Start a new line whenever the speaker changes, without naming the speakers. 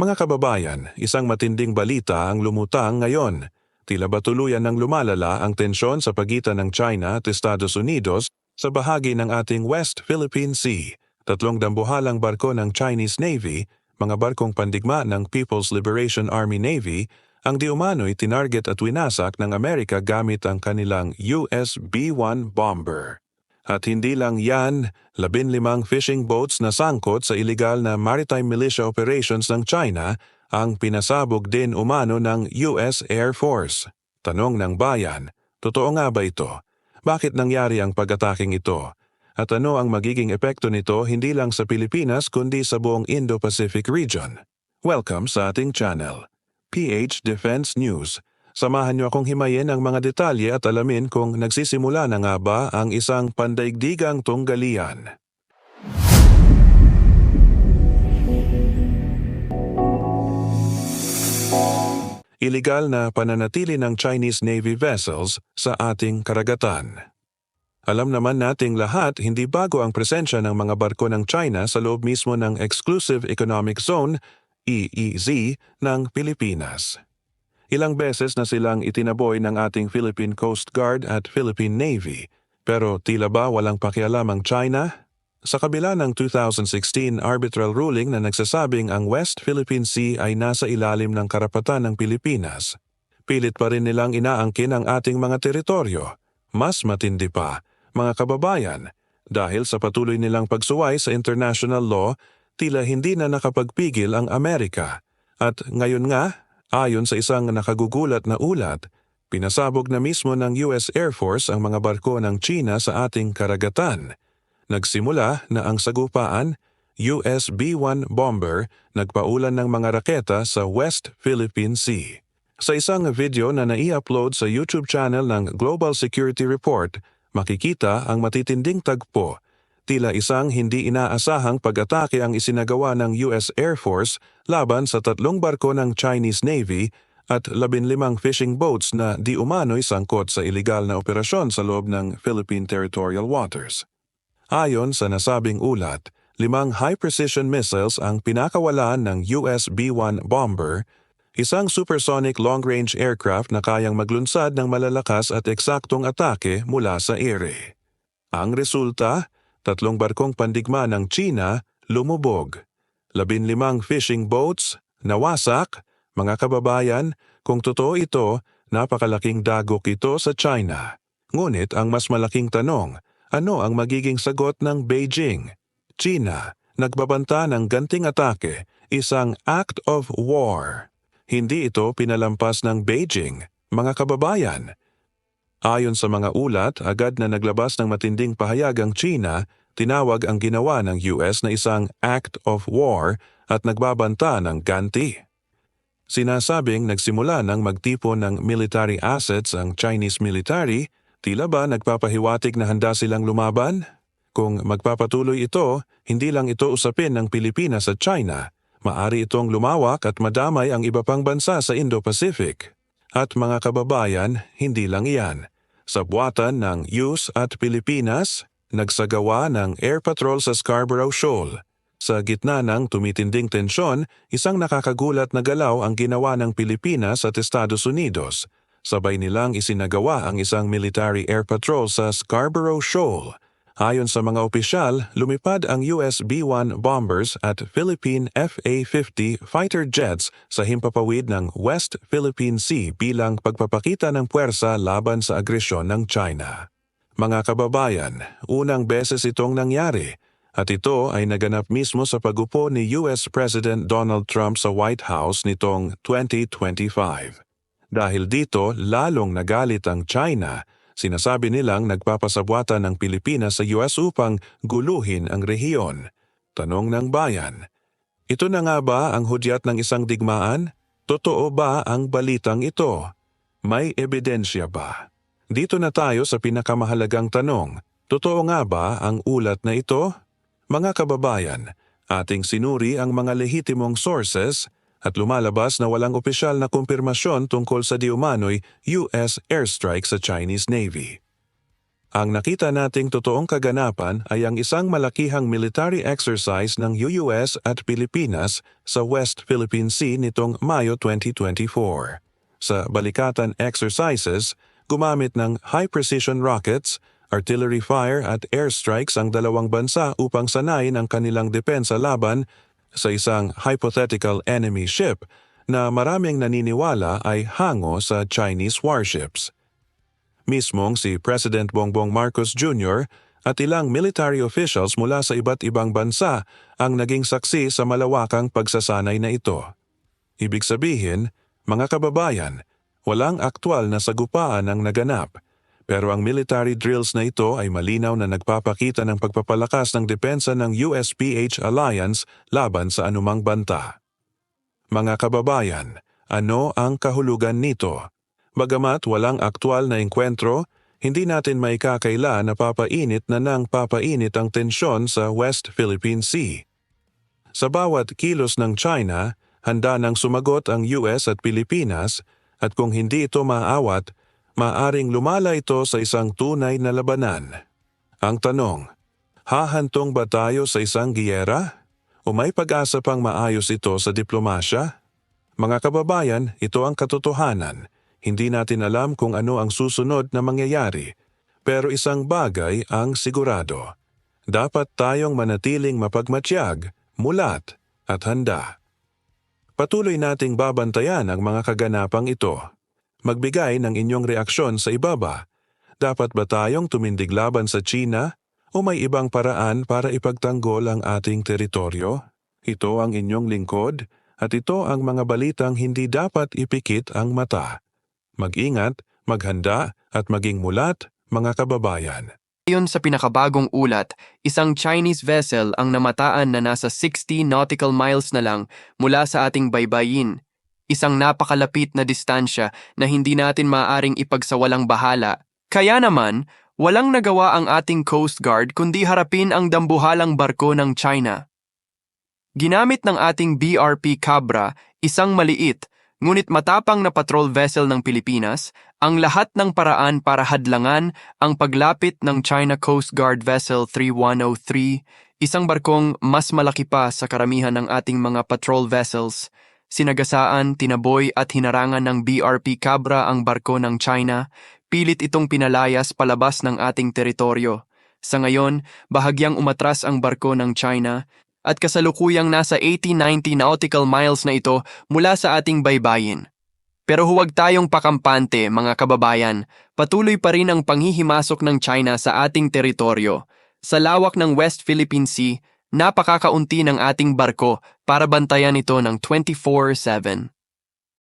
Mga kababayan, isang matinding balita ang lumutang ngayon. Tila ba tuluyan ng lumalala ang tensyon sa pagitan ng China at Estados Unidos sa bahagi ng ating West Philippine Sea. Tatlong dambuhalang barko ng Chinese Navy, mga barkong pandigma ng People's Liberation Army Navy, ang di umano'y tinarget at winasak ng Amerika gamit ang kanilang US B-1 bomber. At hindi lang yan, 15 fishing boats na sangkot sa iligal na maritime militia operations ng China ang pinasabog din umano ng US Air Force. Tanong ng bayan, totoo nga ba ito? Bakit nangyari ang pag-ataking ito? At ano ang magiging epekto nito hindi lang sa Pilipinas kundi sa buong Indo-Pacific region? Welcome sa ating channel, PH Defense News. Samahan niyo akong himayin ang mga detalye at alamin kung nagsisimula na nga ba ang isang pandaigdigang tunggalian. Iligal na pananatili ng Chinese Navy vessels sa ating karagatan. Alam naman nating lahat hindi bago ang presensya ng mga barko ng China sa loob mismo ng Exclusive Economic Zone, EEZ, ng Pilipinas. Ilang beses na silang itinaboy ng ating Philippine Coast Guard at Philippine Navy, pero tila ba walang pakialam ang China? Sa kabila ng 2016 arbitral ruling na nagsasabing ang West Philippine Sea ay nasa ilalim ng karapatan ng Pilipinas, pilit pa rin nilang inaangkin ang ating mga teritoryo. Mas matindi pa, mga kababayan, dahil sa patuloy nilang pagsuway sa international law, tila hindi na nakapagpigil ang Amerika. At ngayon nga, ayon sa isang nakagugulat na ulat, pinasabog na mismo ng US Air Force ang mga barko ng China sa ating karagatan. Nagsimula na ang sagupaan, US B-1 bomber, nagpaulan ng mga raketa sa West Philippine Sea. Sa isang video na nai-upload sa YouTube channel ng Global Security Report, makikita ang matitinding tagpo. Tila isang hindi inaasahang pag-atake ang isinagawa ng US Air Force laban sa tatlong barko ng Chinese Navy at 15 fishing boats na di umano'y sangkot sa iligal na operasyon sa loob ng Philippine territorial waters. Ayon sa nasabing ulat, 5 high-precision missiles ang pinakawalaan ng US B-1 bomber, isang supersonic long-range aircraft na kayang maglunsad ng malalakas at eksaktong atake mula sa ere. Ang resulta, 3 barkong pandigma ng China lumubog. 15 fishing boats nawasak. Mga kababayan, kung totoo ito, napakalaking dagok ito sa China. Ngunit ang mas malaking tanong, ano ang magiging sagot ng Beijing? China, nagbabanta ng ganting atake, isang act of war. Hindi ito pinalampas ng Beijing, mga kababayan. Ayon sa mga ulat, agad na naglabas ng matinding pahayag ang China, tinawag ang ginawa ng US na isang act of war at nagbabanta ng ganti. Sinasabing nagsimula ng magtipon ng military assets ang Chinese military, tila ba nagpapahiwatig na handa silang lumaban? Kung magpapatuloy ito, hindi lang ito usapin ng Pilipinas at China, maari itong lumawak at madamay ang iba pang bansa sa Indo-Pacific. At mga kababayan, hindi lang iyan. Sa buwatan ng US at Pilipinas, nagsagawa ng air patrol sa Scarborough Shoal. Sa gitna ng tumitinding tensyon, isang nakakagulat na galaw ang ginawa ng Pilipinas at Estados Unidos. Sabay nilang isinagawa ang isang military air patrol sa Scarborough Shoal. Ayon sa mga opisyal, lumipad ang US B-1 bombers at Philippine FA-50 fighter jets sa himpapawid ng West Philippine Sea bilang pagpapakita ng puwersa laban sa agresyon ng China. Mga kababayan, unang beses itong nangyari at ito ay naganap mismo sa pag-upo ni US President Donald Trump sa White House nitong 2025. Dahil dito, lalong nagalit ang China. Sinasabi nilang nagpapasabwatan ng Pilipinas sa US upang guluhin ang rehiyon. Tanong ng bayan, ito na nga ba ang hudyat ng isang digmaan? Totoo ba ang balitang ito? May ebidensya ba? Dito na tayo sa pinakamahalagang tanong, totoo nga ba ang ulat na ito? Mga kababayan, ating sinuri ang mga lehitimong sources at lumalabas na walang opisyal na kumpirmasyon tungkol sa diumano'y US airstrike sa Chinese Navy. Ang nakita nating totoong kaganapan ay ang isang malakihang military exercise ng US at Pilipinas sa West Philippine Sea nitong Mayo 2024. Sa balikatan exercises, gumamit ng high-precision rockets, artillery fire at airstrikes ang dalawang bansa upang sanayin ang kanilang depensa laban sa isang hypothetical enemy ship na maraming naniniwala ay hango sa Chinese warships. Mismong si President Bongbong Marcos Jr. at ilang military officials mula sa iba't ibang bansa ang naging saksi sa malawakang pagsasanay na ito. Ibig sabihin, mga kababayan, walang aktwal na sagupaan ang naganap, pero ang military drills na ito ay malinaw na nagpapakita ng pagpapalakas ng depensa ng US-PH Alliance laban sa anumang banta. Mga kababayan, ano ang kahulugan nito? Bagamat walang aktwal na engkwentro, hindi natin maikakaila na papainit na nang papainit ang tensyon sa West Philippine Sea. Sa bawat kilos ng China, handa nang sumagot ang US at Pilipinas at kung hindi ito maaawat, maaring lumala ito sa isang tunay na labanan. Ang tanong, hahantong ba tayo sa isang giyera? O may pag-asa pang maayos ito sa diplomasya? Mga kababayan, ito ang katotohanan. Hindi natin alam kung ano ang susunod na mangyayari, pero isang bagay ang sigurado. Dapat tayong manatiling mapagmatsyag, mulat, at handa. Patuloy nating babantayan ang mga kaganapang ito. Magbigay ng inyong reaksyon sa ibaba. Dapat ba tayong tumindig laban sa China o may ibang paraan para ipagtanggol ang ating teritoryo? Ito ang inyong lingkod at ito ang mga balitang hindi dapat ipikit ang mata. Mag-ingat, maghanda at maging mulat, mga kababayan.
Ayon sa pinakabagong ulat, isang Chinese vessel ang namataan na nasa 60 nautical miles na lang mula sa ating baybayin. Isang napakalapit na distansya na hindi natin maaaring ipagsawalang bahala. Kaya naman, walang nagawa ang ating Coast Guard kundi harapin ang dambuhalang barko ng China. Ginamit ng ating BRP Cabra, isang maliit, ngunit matapang na patrol vessel ng Pilipinas, ang lahat ng paraan para hadlangan ang paglapit ng China Coast Guard Vessel 3103, isang barkong mas malaki pa sa karamihan ng ating mga patrol vessels. Sinagasaan, tinaboy at hinarangan ng BRP Cabra ang barko ng China, pilit itong pinalayas palabas ng ating teritoryo. Sa ngayon, bahagyang umatras ang barko ng China, at kasalukuyang nasa 80-90 nautical miles na ito mula sa ating baybayin. Pero huwag tayong pakampante, mga kababayan. Patuloy pa rin ang panghihimasok ng China sa ating teritoryo. Sa lawak ng West Philippine Sea, napakakaunti ng ating barko para bantayan ito ng 24/7.